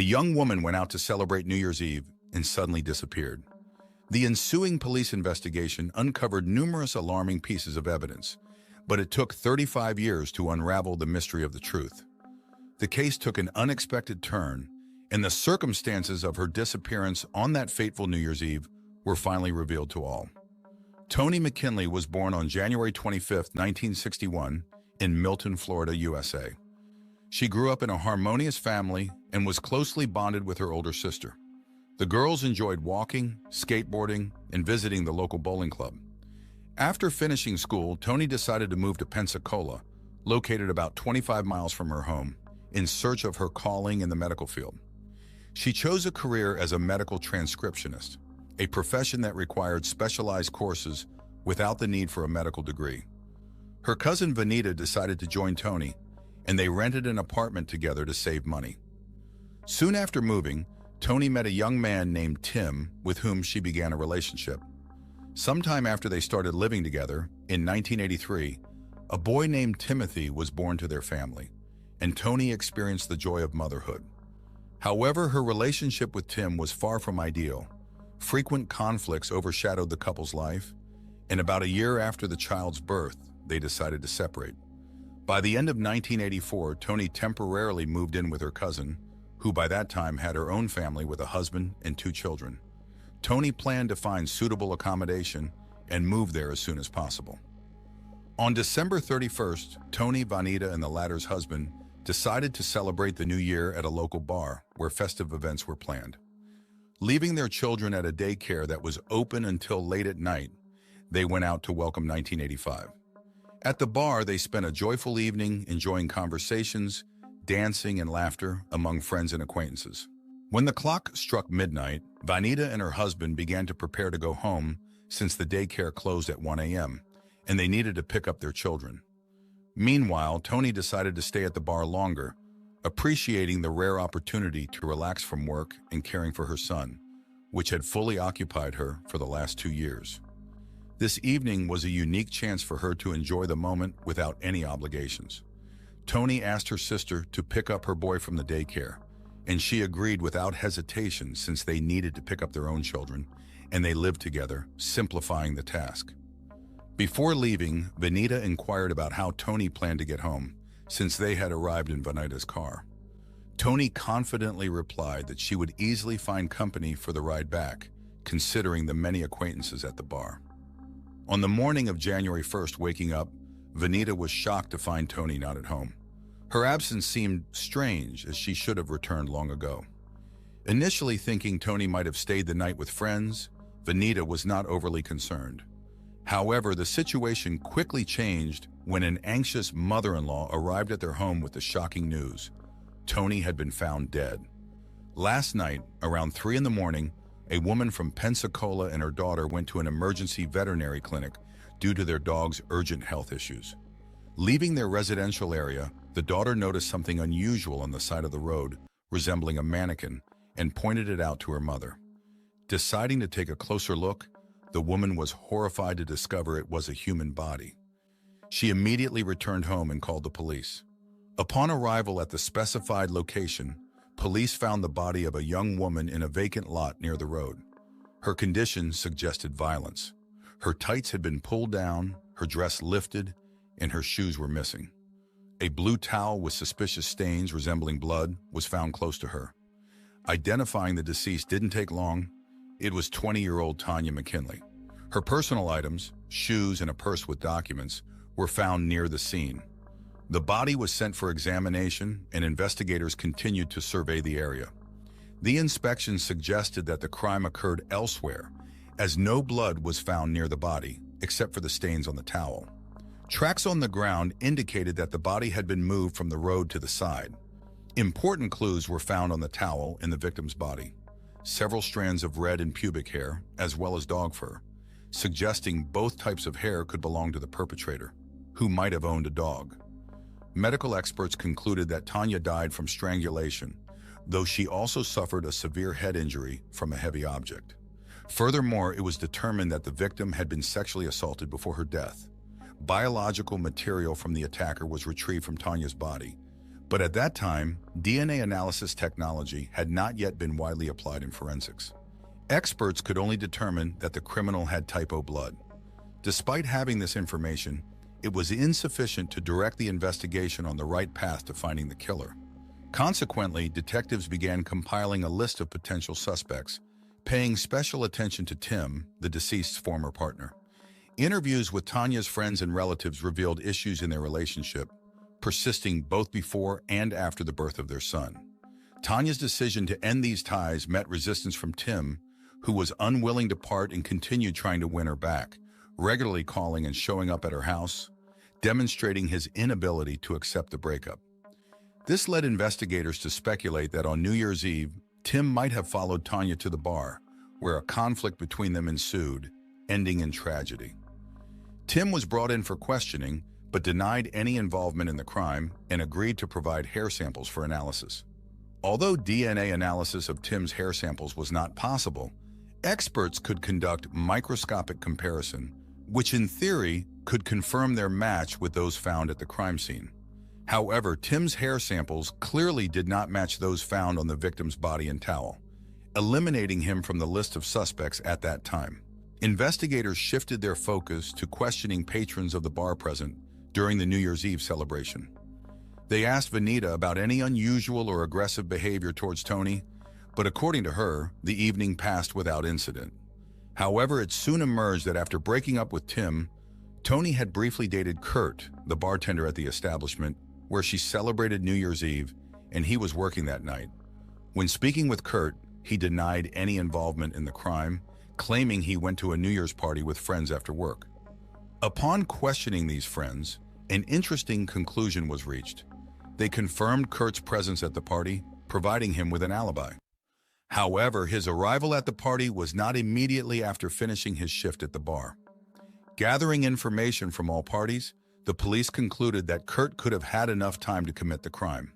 A young woman went out to celebrate New Year's Eve and suddenly disappeared. The ensuing police investigation uncovered numerous alarming pieces of evidence, but it took 35 years to unravel the mystery of the truth. The case took an unexpected turn, and the circumstances of her disappearance on that fateful New Year's Eve were finally revealed to all. Tonya McKinley was born on January 25, 1961, in Milton, Florida, USA. She grew up in a harmonious family and was closely bonded with her older sister. The girls enjoyed walking, skateboarding, and visiting the local bowling club. After finishing school, Tonya decided to move to Pensacola, located about 25 miles from her home, in search of her calling in the medical field. She chose a career as a medical transcriptionist, a profession that required specialized courses without the need for a medical degree. Her cousin Vanita decided to join Tonya, and they rented an apartment together to save money. Soon after moving, Tonya met a young man named Tim with whom she began a relationship. Sometime after they started living together, in 1983, a boy named Timothy was born to their family, and Tonya experienced the joy of motherhood. However, her relationship with Tim was far from ideal. Frequent conflicts overshadowed the couple's life, and about a year after the child's birth, they decided to separate. By the end of 1984, Tonya temporarily moved in with her cousin, who by that time had her own family with a husband and 2 children. Tonya planned to find suitable accommodation and move there as soon as possible. On December 31st, Tonya, Vanita, and the latter's husband decided to celebrate the new year at a local bar where festive events were planned. Leaving their children at a daycare that was open until late at night, they went out to welcome 1985. At the bar, they spent a joyful evening enjoying conversations, dancing, and laughter among friends and acquaintances. When the clock struck midnight, Vanita and her husband began to prepare to go home since the daycare closed at 1 a.m., and they needed to pick up their children. Meanwhile, Tonya decided to stay at the bar longer, appreciating the rare opportunity to relax from work and caring for her son, which had fully occupied her for the last 2 years. This evening was a unique chance for her to enjoy the moment without any obligations. Tonya asked her sister to pick up her boy from the daycare, and she agreed without hesitation since they needed to pick up their own children, and they lived together, simplifying the task. Before leaving, Vanita inquired about how Tonya planned to get home, since they had arrived in Vanita's car. Tonya confidently replied that she would easily find company for the ride back, considering the many acquaintances at the bar. On the morning of January 1st, waking up, Vanita was shocked to find Tonya not at home. Her absence seemed strange, as she should have returned long ago. Initially thinking Tonya might have stayed the night with friends, Vanita was not overly concerned. However, the situation quickly changed when an anxious mother-in-law arrived at their home with the shocking news: Tonya had been found dead. Last night, around 3 in the morning, a woman from Pensacola and her daughter went to an emergency veterinary clinic due to their dog's urgent health issues. Leaving their residential area, the daughter noticed something unusual on the side of the road, resembling a mannequin, and pointed it out to her mother. Deciding to take a closer look, the woman was horrified to discover it was a human body. She immediately returned home and called the police. Upon arrival at the specified location, police found the body of a young woman in a vacant lot near the road. Her condition suggested violence. Her tights had been pulled down, her dress lifted, and her shoes were missing. A blue towel with suspicious stains resembling blood was found close to her. Identifying the deceased didn't take long. It was 20-year-old Tonya McKinley. Her personal items, shoes, and a purse with documents were found near the scene. The body was sent for examination, and investigators continued to survey the area. The inspection suggested that the crime occurred elsewhere, as no blood was found near the body, except for the stains on the towel. Tracks on the ground indicated that the body had been moved from the road to the side. Important clues were found on the towel and the victim's body: several strands of red and pubic hair, as well as dog fur, suggesting both types of hair could belong to the perpetrator, who might have owned a dog. Medical experts concluded that Tonya died from strangulation, though she also suffered a severe head injury from a heavy object. Furthermore, it was determined that the victim had been sexually assaulted before her death. Biological material from the attacker was retrieved from Tonya's body, But at that time, DNA analysis technology had not yet been widely applied in forensics. Experts could only determine that the criminal had type O blood. Despite having this information, it was insufficient to direct the investigation on the right path to finding the killer. Consequently, detectives began compiling a list of potential suspects, paying special attention to Tim, the deceased's former partner. Interviews with Tonya's friends and relatives revealed issues in their relationship, persisting both before and after the birth of their son. Tonya's decision to end these ties met resistance from Tim, who was unwilling to part and continued trying to win her back, regularly calling and showing up at her house, demonstrating his inability to accept the breakup. This led investigators to speculate that on New Year's Eve, Tim might have followed Tonya to the bar, where a conflict between them ensued, ending in tragedy. Tim was brought in for questioning, but denied any involvement in the crime and agreed to provide hair samples for analysis. Although DNA analysis of Tim's hair samples was not possible, experts could conduct microscopic comparison, which in theory could confirm their match with those found at the crime scene. However, Tim's hair samples clearly did not match those found on the victim's body and towel, eliminating him from the list of suspects at that time. Investigators shifted their focus to questioning patrons of the bar present during the New Year's Eve celebration. They asked Vanita about any unusual or aggressive behavior towards Tony, but according to her, the evening passed without incident. However, it soon emerged that after breaking up with Tim, Tony had briefly dated Kurt, the bartender at the establishment, where she celebrated New Year's Eve, and he was working that night. When speaking with Kurt, he denied any involvement in the crime, claiming he went to a New Year's party with friends after work. Upon questioning these friends, an interesting conclusion was reached. They confirmed Kurt's presence at the party, providing him with an alibi. However, his arrival at the party was not immediately after finishing his shift at the bar. Gathering information from all parties, the police concluded that Kurt could have had enough time to commit the crime.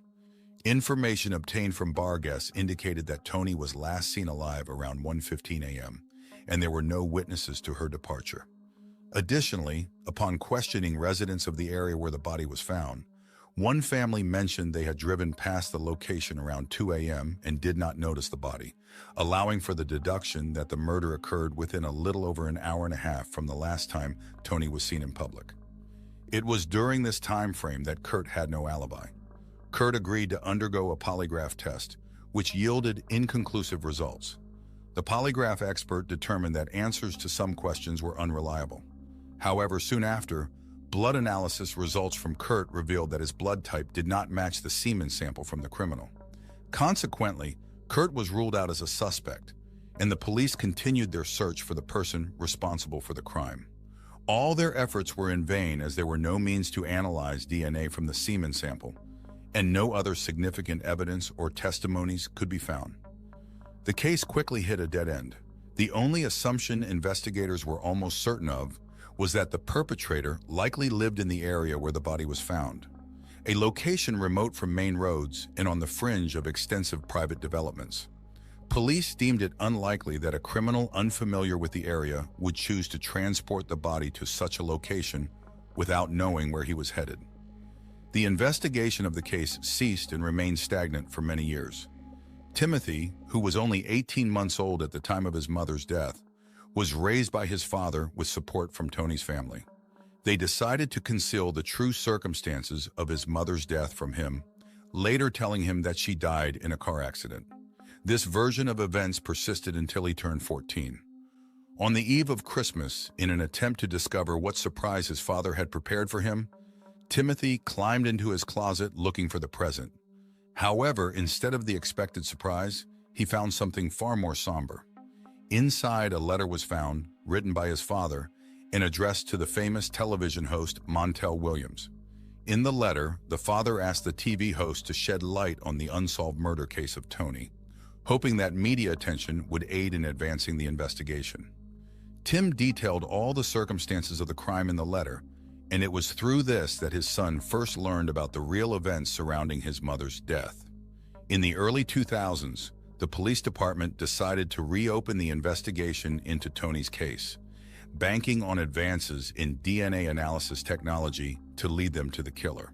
Information obtained from bar guests indicated that Tony was last seen alive around 1:15 a.m., and there were no witnesses to her departure. Additionally, upon questioning residents of the area where the body was found, one family mentioned they had driven past the location around 2 a.m. and did not notice the body, allowing for the deduction that the murder occurred within a little over an hour and a half from the last time Tony was seen in public. It was during this time frame that Kurt had no alibi. Kurt agreed to undergo a polygraph test, which yielded inconclusive results. The polygraph expert determined that answers to some questions were unreliable. However, soon after, blood analysis results from Kurt revealed that his blood type did not match the semen sample from the criminal. Consequently, Kurt was ruled out as a suspect, and the police continued their search for the person responsible for the crime. All their efforts were in vain as there were no means to analyze DNA from the semen sample, and no other significant evidence or testimonies could be found. The case quickly hit a dead end. The only assumption investigators were almost certain of was that the perpetrator likely lived in the area where the body was found, a location remote from main roads and on the fringe of extensive private developments. Police deemed it unlikely that a criminal unfamiliar with the area would choose to transport the body to such a location without knowing where he was headed. The investigation of the case ceased and remained stagnant for many years. Timothy, who was only 18 months old at the time of his mother's death, was raised by his father with support from Tony's family. They decided to conceal the true circumstances of his mother's death from him, later telling him that she died in a car accident. This version of events persisted until he turned 14. On the eve of Christmas, in an attempt to discover what surprise his father had prepared for him, Timothy climbed into his closet looking for the present. However, instead of the expected surprise, he found something far more somber. Inside, a letter was found, written by his father, and addressed to the famous television host Montel Williams. In the letter, the father asked the TV host to shed light on the unsolved murder case of Tony, hoping that media attention would aid in advancing the investigation. Tim detailed all the circumstances of the crime in the letter, and it was through this that his son first learned about the real events surrounding his mother's death. In the early 2000s, the police department decided to reopen the investigation into Tony's case, banking on advances in DNA analysis technology to lead them to the killer.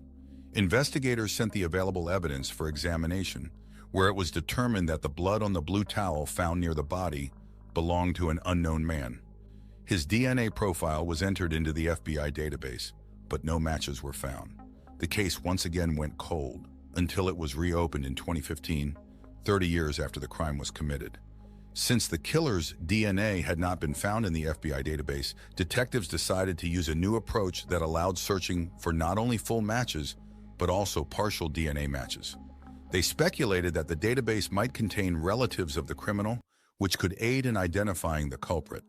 Investigators sent the available evidence for examination, where it was determined that the blood on the blue towel found near the body belonged to an unknown man. His DNA profile was entered into the FBI database, but no matches were found. The case once again went cold until it was reopened in 2015, 30 years after the crime was committed. Since the killer's DNA had not been found in the FBI database, detectives decided to use a new approach that allowed searching for not only full matches, but also partial DNA matches. They speculated that the database might contain relatives of the criminal, which could aid in identifying the culprit.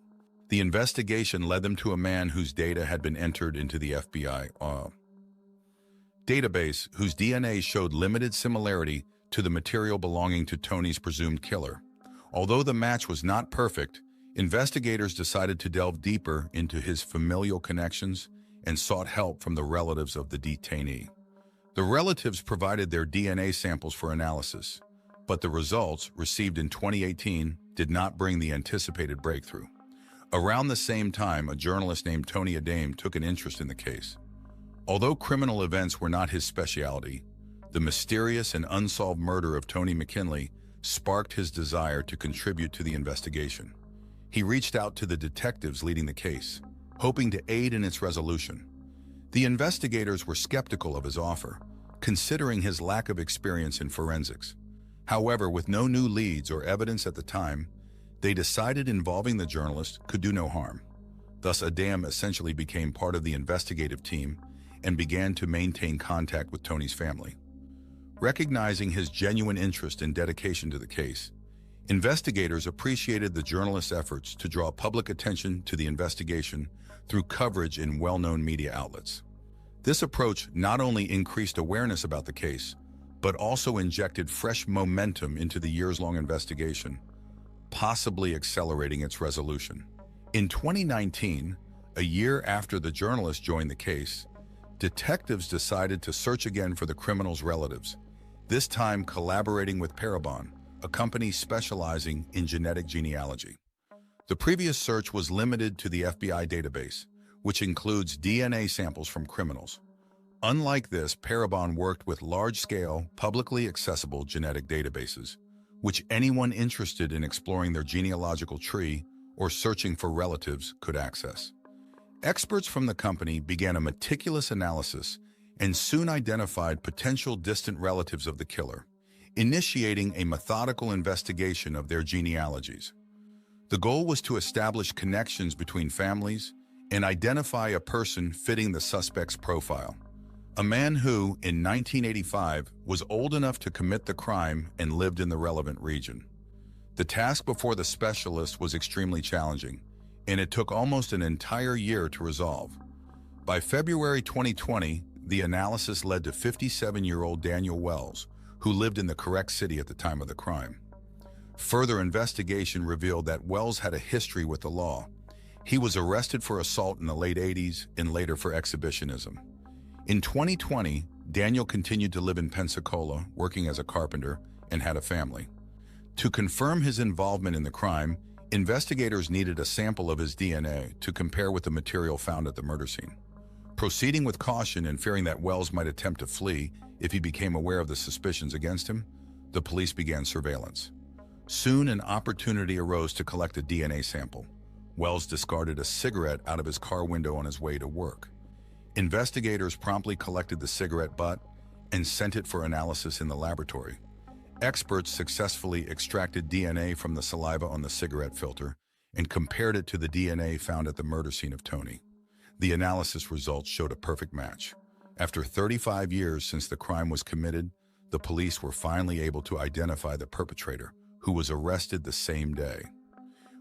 The investigation led them to a man whose data had been entered into the FBI database, whose DNA showed limited similarity to the material belonging to Tony's presumed killer. Although the match was not perfect, investigators decided to delve deeper into his familial connections and sought help from the relatives of the detainee. The relatives provided their DNA samples for analysis, but the results, received in 2018, did not bring the anticipated breakthrough. Around the same time, a journalist named Tonya McKinley took an interest in the case. Although criminal events were not his specialty, the mysterious and unsolved murder of Tonya McKinley sparked his desire to contribute to the investigation. He reached out to the detectives leading the case, hoping to aid in its resolution. The investigators were skeptical of his offer, considering his lack of experience in forensics. However, with no new leads or evidence at the time, they decided involving the journalist could do no harm. Thus, Adam essentially became part of the investigative team and began to maintain contact with Tony's family. Recognizing his genuine interest and dedication to the case, investigators appreciated the journalist's efforts to draw public attention to the investigation through coverage in well-known media outlets. This approach not only increased awareness about the case, but also injected fresh momentum into the years-long investigation, possibly accelerating its resolution. In 2019, a year after the journalist joined the case, detectives decided to search again for the criminal's relatives, this time collaborating with Parabon, a company specializing in genetic genealogy. The previous search was limited to the FBI database, which includes DNA samples from criminals. Unlike this, Parabon worked with large-scale, publicly accessible genetic databases, which anyone interested in exploring their genealogical tree or searching for relatives could access. Experts from the company began a meticulous analysis and soon identified potential distant relatives of the killer, initiating a methodical investigation of their genealogies. The goal was to establish connections between families and identify a person fitting the suspect's profile. A man who, in 1985, was old enough to commit the crime and lived in the relevant region. The task before the specialist was extremely challenging, and it took almost an entire year to resolve. By February 2020, the analysis led to 57-year-old Daniel Wells, who lived in the correct city at the time of the crime. Further investigation revealed that Wells had a history with the law. He was arrested for assault in the late 80s and later for exhibitionism. In 2020, Daniel continued to live in Pensacola, working as a carpenter, and had a family. To confirm his involvement in the crime, investigators needed a sample of his DNA to compare with the material found at the murder scene. Proceeding with caution and fearing that Wells might attempt to flee if he became aware of the suspicions against him, the police began surveillance. Soon, an opportunity arose to collect a DNA sample. Wells discarded a cigarette out of his car window on his way to work. Investigators promptly collected the cigarette butt and sent it for analysis in the laboratory. Experts successfully extracted DNA from the saliva on the cigarette filter and compared it to the DNA found at the murder scene of Tony. The analysis results showed a perfect match. After 35 years since the crime was committed, the police were finally able to identify the perpetrator, who was arrested the same day.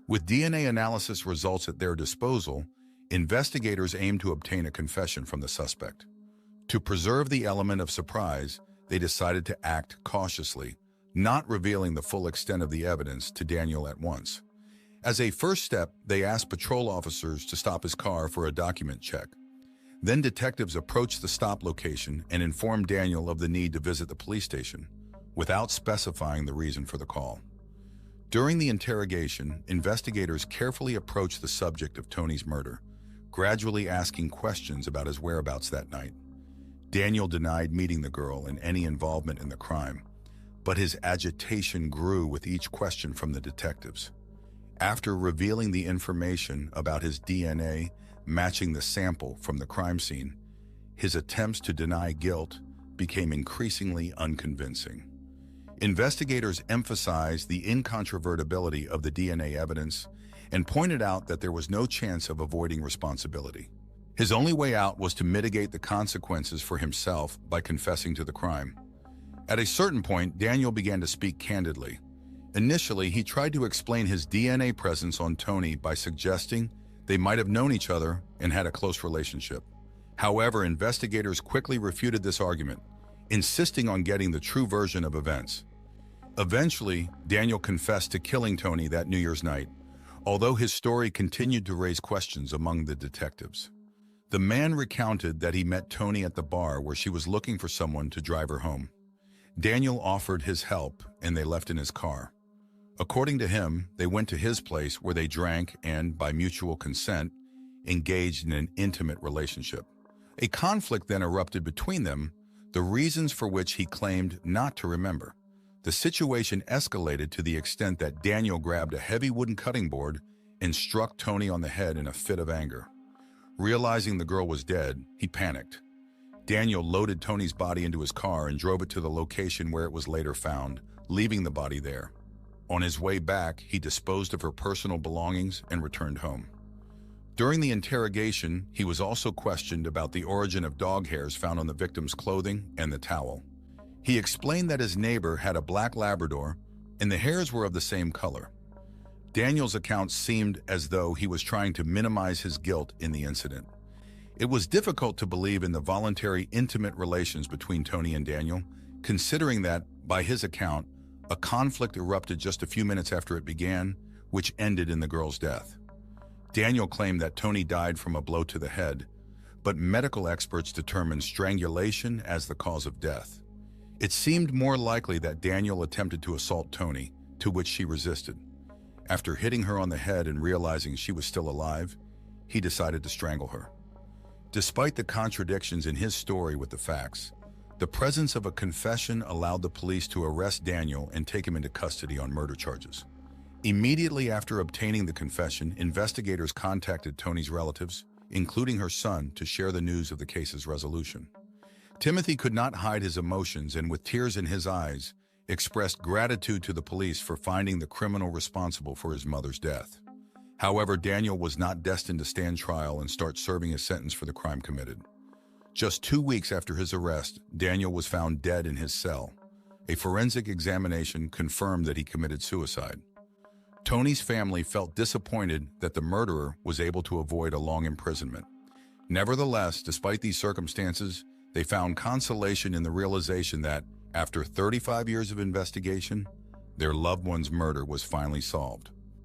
With DNA analysis results at their disposal, investigators aimed to obtain a confession from the suspect. To preserve the element of surprise, they decided to act cautiously, not revealing the full extent of the evidence to Daniel at once. As a first step, they asked patrol officers to stop his car for a document check. Then detectives approached the stop location and informed Daniel of the need to visit the police station, without specifying the reason for the call. During the interrogation, investigators carefully approached the subject of Tony's murder, gradually asking questions about his whereabouts that night. Daniel denied meeting the girl and any involvement in the crime, but his agitation grew with each question from the detectives. After revealing the information about his DNA matching the sample from the crime scene, his attempts to deny guilt became increasingly unconvincing. Investigators emphasized the incontrovertibility of the DNA evidence and pointed out that there was no chance of avoiding responsibility. His only way out was to mitigate the consequences for himself by confessing to the crime. At a certain point, Daniel began to speak candidly. Initially, he tried to explain his DNA presence on Tony by suggesting they might have known each other and had a close relationship. However, investigators quickly refuted this argument, insisting on getting the true version of events. Eventually, Daniel confessed to killing Tony that New Year's night, although his story continued to raise questions among the detectives. The man recounted that he met Tony at the bar where she was looking for someone to drive her home. Daniel offered his help and they left in his car. According to him, they went to his place where they drank and, by mutual consent, engaged in an intimate relationship. A conflict then erupted between them, the reasons for which he claimed not to remember. The situation escalated to the extent that Daniel grabbed a heavy wooden cutting board and struck Tony on the head in a fit of anger. Realizing the girl was dead, he panicked. Daniel loaded Tony's body into his car and drove it to the location where it was later found, leaving the body there. On his way back, he disposed of her personal belongings and returned home. During the interrogation, he was also questioned about the origin of dog hairs found on the victim's clothing and the towel. He explained that his neighbor had a black Labrador and the hairs were of the same color. Daniel's account seemed as though he was trying to minimize his guilt in the incident. It was difficult to believe in the voluntary, intimate relations between Tony and Daniel, considering that, by his account, a conflict erupted just a few minutes after it began, which ended in the girl's death. Daniel claimed that Tony died from a blow to the head, but medical experts determined strangulation as the cause of death. It seemed more likely that Daniel attempted to assault Tony, to which she resisted. After hitting her on the head and realizing she was still alive, he decided to strangle her. Despite the contradictions in his story with the facts, the presence of a confession allowed the police to arrest Daniel and take him into custody on murder charges. Immediately after obtaining the confession, investigators contacted Tony's relatives, including her son, to share the news of the case's resolution. Timothy could not hide his emotions and, with tears in his eyes, expressed gratitude to the police for finding the criminal responsible for his mother's death. However, Daniel was not destined to stand trial and start serving his sentence for the crime committed. Just 2 weeks after his arrest, Daniel was found dead in his cell. A forensic examination confirmed that he committed suicide. Tony's family felt disappointed that the murderer was able to avoid a long imprisonment. Nevertheless, despite these circumstances, they found consolation in the realization that, after 35 years of investigation, their loved one's murder was finally solved.